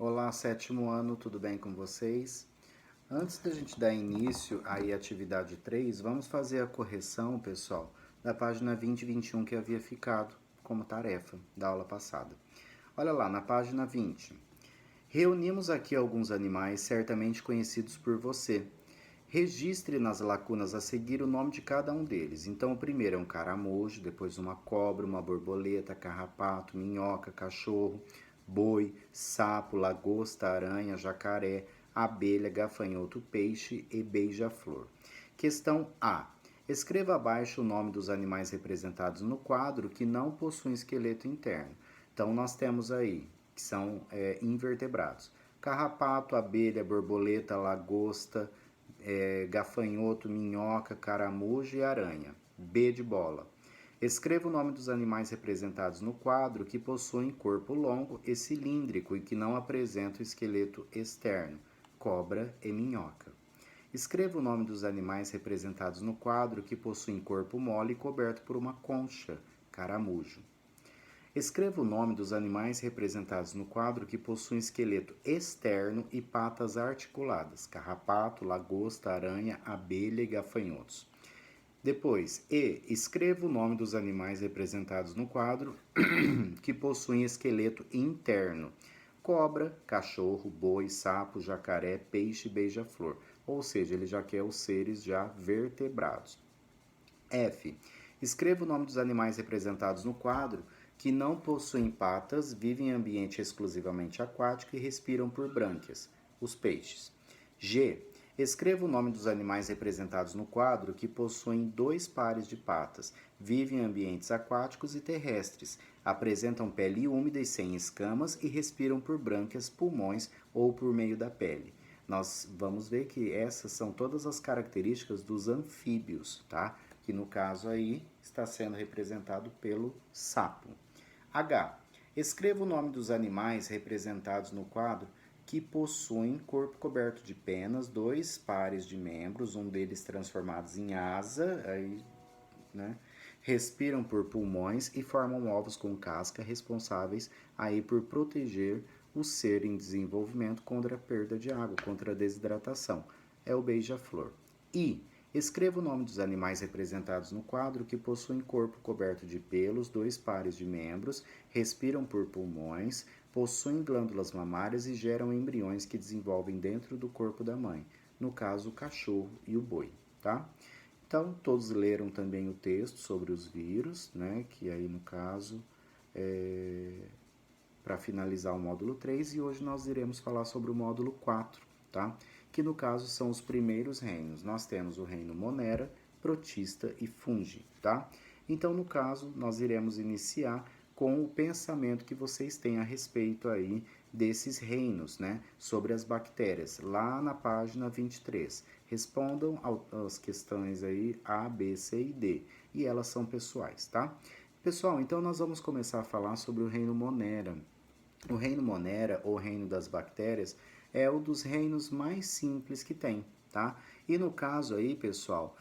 Olá, sétimo ano, tudo bem com vocês? Antes da gente dar início aí à atividade 3, vamos fazer a correção, pessoal, da página 20 e 21 que havia ficado como tarefa da aula passada. Olha lá, na página 20. Reunimos aqui alguns animais certamente conhecidos por você. Registre nas lacunas a seguir o nome de cada um deles. Então, o primeiro é um caramujo, depois uma cobra, uma borboleta, carrapato, minhoca, cachorro, boi, sapo, lagosta, aranha, jacaré, abelha, gafanhoto, peixe e beija-flor. Questão A. Escreva abaixo o nome dos animais representados no quadro que não possuem esqueleto interno. Então, nós temos aí, que são invertebrados. Carrapato, abelha, borboleta, lagosta, gafanhoto, minhoca, caramujo e aranha. B de bola. Escreva o nome dos animais representados no quadro que possuem corpo longo e cilíndrico e que não apresentam esqueleto externo. Cobra e minhoca. Escreva o nome dos animais representados no quadro que possuem corpo mole e coberto por uma concha. Caramujo. Escreva o nome dos animais representados no quadro que possuem esqueleto externo e patas articuladas: carrapato, lagosta, aranha, abelha e gafanhotos. Depois, escreva o nome dos animais representados no quadro que possuem esqueleto interno: cobra, cachorro, boi, sapo, jacaré, peixe e beija-flor. Ou seja, ele já quer os seres já vertebrados. F. Escreva o nome dos animais representados no quadro que não possuem patas, vivem em ambiente exclusivamente aquático e respiram por brânquias, os peixes. G. Escreva o nome dos animais representados no quadro que possuem 2 pares de patas, vivem em ambientes aquáticos e terrestres, apresentam pele úmida e sem escamas e respiram por brânquias, pulmões ou por meio da pele. Nós vamos ver que essas são todas as características dos anfíbios, tá? Que no caso aí está sendo representado pelo sapo. H. Escreva o nome dos animais representados no quadro que possuem corpo coberto de penas, 2 pares de membros, um deles transformados em asa, aí, né? Respiram por pulmões e formam ovos com casca responsáveis aí por proteger o ser em desenvolvimento contra a perda de água, contra a desidratação. É o beija-flor. I. Escreva o nome dos animais representados no quadro que possuem corpo coberto de pelos, 2 pares de membros, respiram por pulmões, possuem glândulas mamárias e geram embriões que desenvolvem dentro do corpo da mãe, no caso o cachorro e o boi, tá? Então, todos leram também o texto sobre os vírus, né, que aí no caso para finalizar o módulo 3, e hoje nós iremos falar sobre o módulo 4, tá? Que no caso são os primeiros reinos. Nós temos o reino Monera, Protista e Fungi, tá? Então, no caso, nós iremos iniciar com o pensamento que vocês têm a respeito aí desses reinos, né? Sobre as bactérias, lá na página 23. Respondam às questões aí A, B, C e D, e elas são pessoais, tá? Pessoal, então nós vamos começar a falar sobre o reino Monera. O reino Monera, ou reino das bactérias, é um dos reinos mais simples que tem, tá? E no caso aí, pessoal,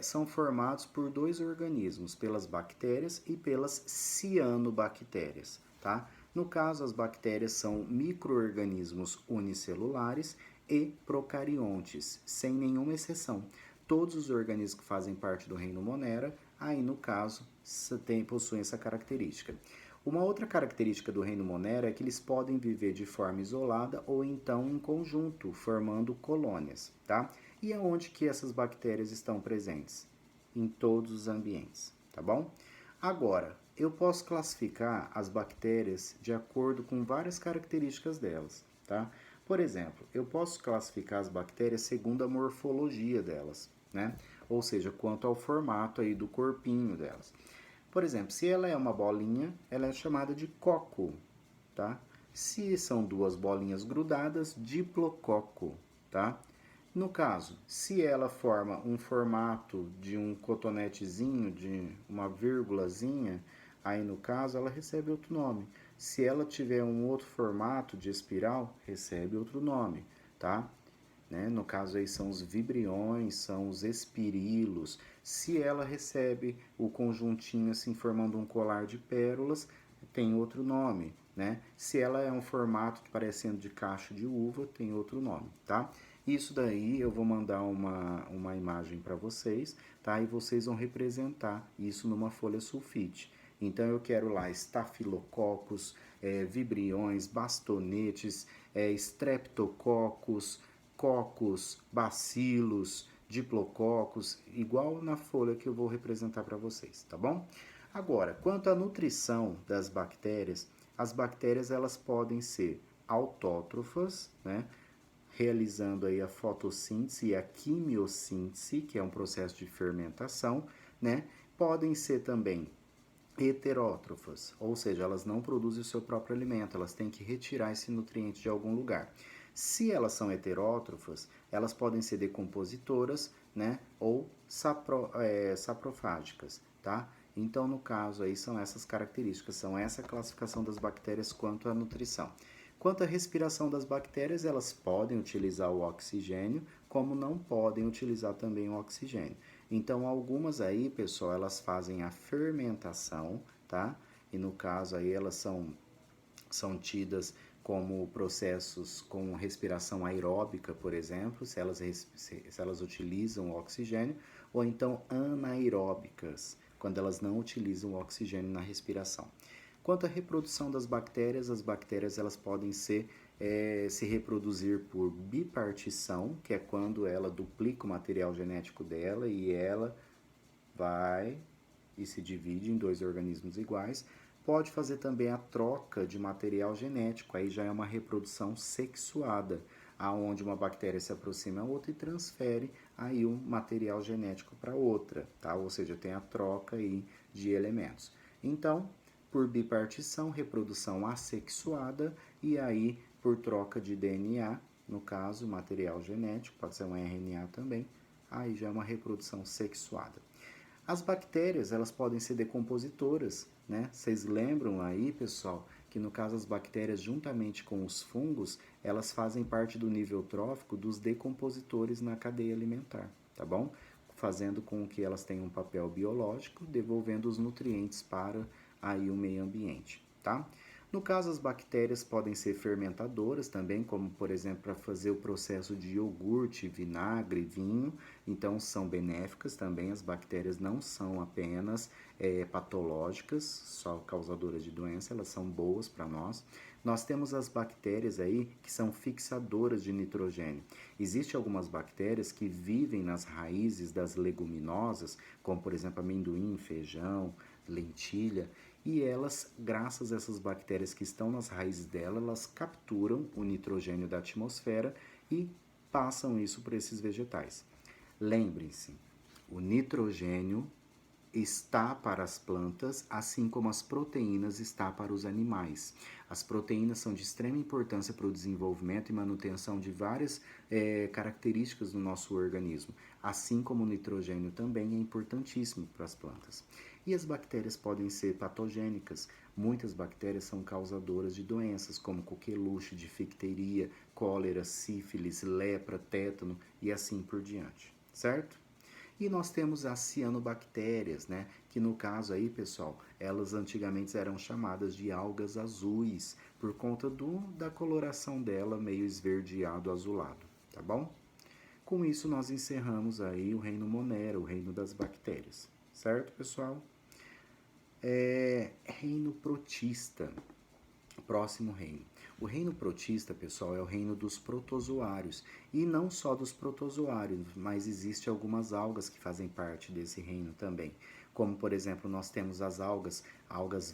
são formados por 2 organismos, pelas bactérias e pelas cianobactérias, tá? No caso, as bactérias são micro-organismos unicelulares e procariontes, sem nenhuma exceção. Todos os organismos que fazem parte do reino Monera, aí no caso, possuem essa característica. Uma outra característica do reino Monera é que eles podem viver de forma isolada ou então em conjunto, formando colônias, tá? E aonde que essas bactérias estão presentes? Em todos os ambientes, tá bom? Agora, eu posso classificar as bactérias de acordo com várias características delas, tá? Por exemplo, eu posso classificar as bactérias segundo a morfologia delas, né? Ou seja, quanto ao formato aí do corpinho delas. Por exemplo, se ela é uma bolinha, ela é chamada de coco, tá? Se são 2 bolinhas grudadas, diplococo, tá? No caso, se ela forma um formato de um cotonetezinho, de uma vírgulazinha, aí no caso ela recebe outro nome. Se ela tiver um outro formato de espiral, recebe outro nome, tá? Né? No caso aí são os vibriões, são os espirilos. Se ela recebe o conjuntinho assim formando um colar de pérolas, tem outro nome, né? Se ela é um formato que parecendo de cacho de uva, tem outro nome, tá? Isso daí eu vou mandar uma imagem para vocês, tá? E vocês vão representar isso numa folha sulfite. Então eu quero lá estafilococcus, vibriões, bastonetes, streptococcus, cocos, bacilos, diplococos, igual na folha que eu vou representar para vocês, tá bom? Agora, quanto à nutrição das bactérias, as bactérias elas podem ser autótrofas, né? Realizando aí a fotossíntese e a quimiossíntese, que é um processo de fermentação, né? Podem ser também heterótrofas, ou seja, elas não produzem o seu próprio alimento, elas têm que retirar esse nutriente de algum lugar. Se elas são heterótrofas, elas podem ser decompositoras, né, ou saprofágicas, tá? Então, no caso aí, são essas características, são essa classificação das bactérias quanto à nutrição. Quanto à respiração das bactérias, elas podem utilizar o oxigênio, como não podem utilizar também o oxigênio. Então, algumas aí, pessoal, elas fazem a fermentação, tá? E no caso aí, elas são tidas como processos com respiração aeróbica, por exemplo, se elas utilizam o oxigênio, ou então anaeróbicas, quando elas não utilizam o oxigênio na respiração. Quanto à reprodução das bactérias, as bactérias elas podem se reproduzir por bipartição, que é quando ela duplica o material genético dela e ela vai e se divide em dois organismos iguais. Pode fazer também a troca de material genético, aí já é uma reprodução sexuada, aonde uma bactéria se aproxima a outra e transfere aí um material genético para outra, tá? Ou seja, tem a troca aí de elementos. Então, por bipartição, reprodução assexuada e aí por troca de DNA, no caso, material genético, pode ser um RNA também, aí já é uma reprodução sexuada. As bactérias, elas podem ser decompositoras, né? Vocês lembram aí, pessoal, que no caso as bactérias, juntamente com os fungos, elas fazem parte do nível trófico dos decompositores na cadeia alimentar, tá bom? Fazendo com que elas tenham um papel biológico, devolvendo os nutrientes para aí o meio ambiente, tá? No caso, as bactérias podem ser fermentadoras também, como por exemplo para fazer o processo de iogurte, vinagre, vinho. Então, são benéficas também. As bactérias não são apenas patológicas, só causadoras de doença, elas são boas para nós. Nós temos as bactérias aí que são fixadoras de nitrogênio. Existem algumas bactérias que vivem nas raízes das leguminosas, como por exemplo amendoim, feijão, lentilha, e elas, graças a essas bactérias que estão nas raízes dela, elas capturam o nitrogênio da atmosfera e passam isso para esses vegetais. Lembrem-se, o nitrogênio está para as plantas, assim como as proteínas está para os animais. As proteínas são de extrema importância para o desenvolvimento e manutenção de várias características do nosso organismo, assim como o nitrogênio também é importantíssimo para as plantas. E as bactérias podem ser patogênicas. Muitas bactérias são causadoras de doenças como coqueluche, difteria, cólera, sífilis, lepra, tétano e assim por diante, certo? E nós temos as cianobactérias, né? Que no caso aí, pessoal, elas antigamente eram chamadas de algas azuis, por conta da coloração dela meio esverdeado azulado, tá bom? Com isso nós encerramos aí o reino Monera, o reino das bactérias, certo, pessoal? Reino protista. Próximo reino. O reino protista, pessoal, é o reino dos protozoários. E não só dos protozoários, mas existem algumas algas que fazem parte desse reino também. Como, por exemplo, nós temos as algas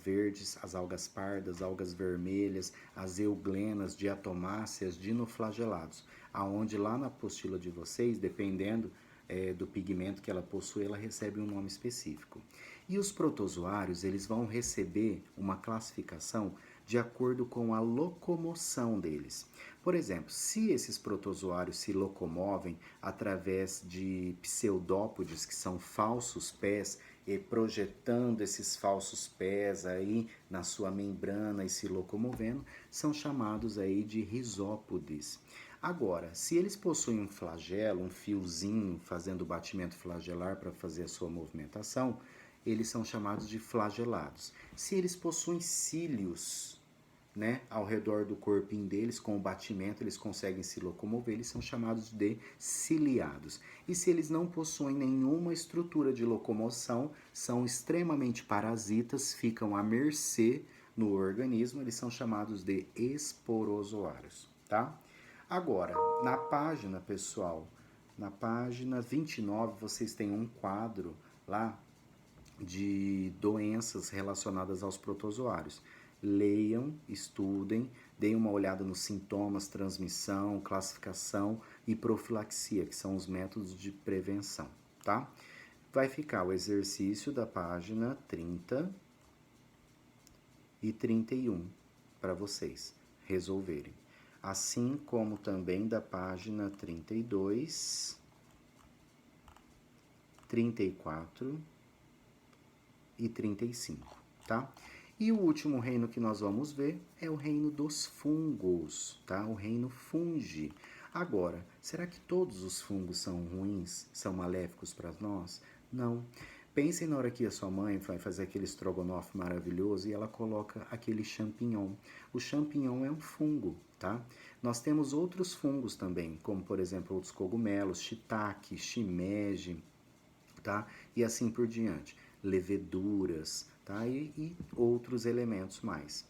verdes, as algas pardas, algas vermelhas, as euglenas, diatomáceas, dinoflagelados. Aonde lá na apostila de vocês, dependendo do pigmento que ela possui, ela recebe um nome específico. E os protozoários, eles vão receber uma classificação de acordo com a locomoção deles. Por exemplo, se esses protozoários se locomovem através de pseudópodes, que são falsos pés, e projetando esses falsos pés aí na sua membrana e se locomovendo, são chamados aí de rizópodes. Agora, se eles possuem um flagelo, um fiozinho fazendo batimento flagelar para fazer a sua movimentação, eles são chamados de flagelados. Se eles possuem cílios, né, ao redor do corpinho deles, com o batimento, eles conseguem se locomover, eles são chamados de ciliados. E se eles não possuem nenhuma estrutura de locomoção, são extremamente parasitas, ficam à mercê no organismo, eles são chamados de esporozoários, tá? Agora, na página, pessoal, na página 29, vocês têm um quadro lá de doenças relacionadas aos protozoários. Leiam, estudem, deem uma olhada nos sintomas, transmissão, classificação e profilaxia, que são os métodos de prevenção, tá? Vai ficar o exercício da página 30 e 31 para vocês resolverem. Assim como também da página 32, 34 e 35, tá? E o último reino que nós vamos ver é o reino dos fungos, tá? O reino fungi. Agora, será que todos os fungos são ruins, são maléficos para nós? Não. Pensem na hora que a sua mãe vai fazer aquele estrogonofe maravilhoso e ela coloca aquele champignon. O champignon é um fungo, tá? Nós temos outros fungos também, como por exemplo outros cogumelos, shiitake, shimeji, tá? E assim por diante. Leveduras, tá? E outros elementos mais.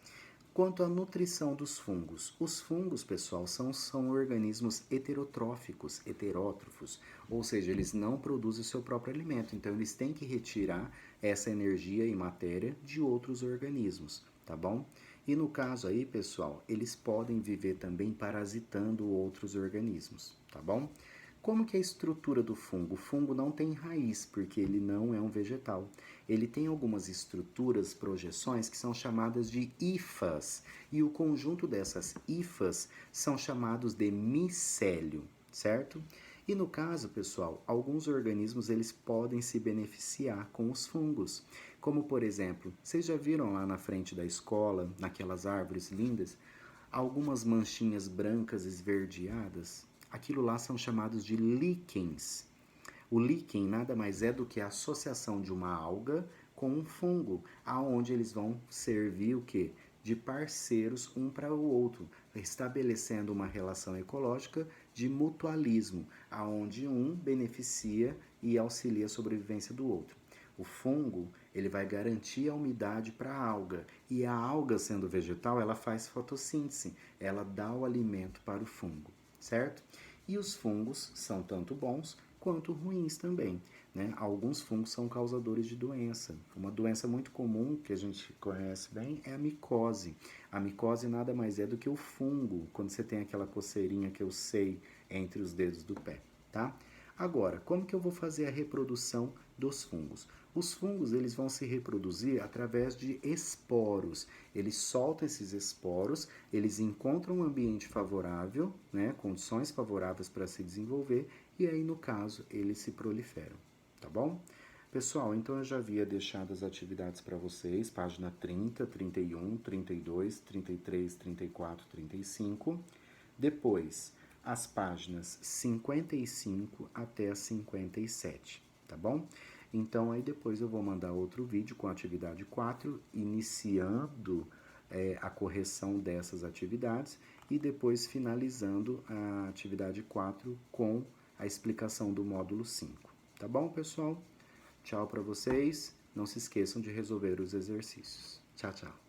Quanto à nutrição dos fungos, os fungos, pessoal, são organismos heterotróficos, heterótrofos, ou seja, eles não produzem o seu próprio alimento, então eles têm que retirar essa energia e matéria de outros organismos, tá bom? E no caso aí, pessoal, eles podem viver também parasitando outros organismos, tá bom? Como que é a estrutura do fungo? O fungo não tem raiz, porque ele não é um vegetal. Ele tem algumas estruturas, projeções, que são chamadas de hifas. E o conjunto dessas hifas são chamados de micélio, certo? E no caso, pessoal, alguns organismos eles podem se beneficiar com os fungos. Como, por exemplo, vocês já viram lá na frente da escola, naquelas árvores lindas, algumas manchinhas brancas esverdeadas? Aquilo lá são chamados de líquens. O líquen nada mais é do que a associação de uma alga com um fungo, aonde eles vão servir o quê? De parceiros um para o outro, estabelecendo uma relação ecológica de mutualismo, aonde um beneficia e auxilia a sobrevivência do outro. O fungo, ele vai garantir a umidade para a alga, e a alga, sendo vegetal, ela faz fotossíntese, ela dá o alimento para o fungo, certo? E os fungos são tanto bons quanto ruins também, né? Alguns fungos são causadores de doença. Uma doença muito comum que a gente conhece bem é a micose. A micose nada mais é do que o fungo, quando você tem aquela coceirinha que eu sei entre os dedos do pé, tá? Agora, como que eu vou fazer a reprodução dos fungos? Os fungos eles vão se reproduzir através de esporos. Eles soltam esses esporos, eles encontram um ambiente favorável, né, condições favoráveis para se desenvolver, e aí no caso eles se proliferam, tá bom? Pessoal, então eu já havia deixado as atividades para vocês, página 30, 31, 32, 33, 34, 35. Depois, as páginas 55 até a 57, tá bom? Então, aí depois eu vou mandar outro vídeo com a atividade 4, iniciando a correção dessas atividades e depois finalizando a atividade 4 com a explicação do módulo 5. Tá bom, pessoal? Tchau para vocês. Não se esqueçam de resolver os exercícios. Tchau, tchau.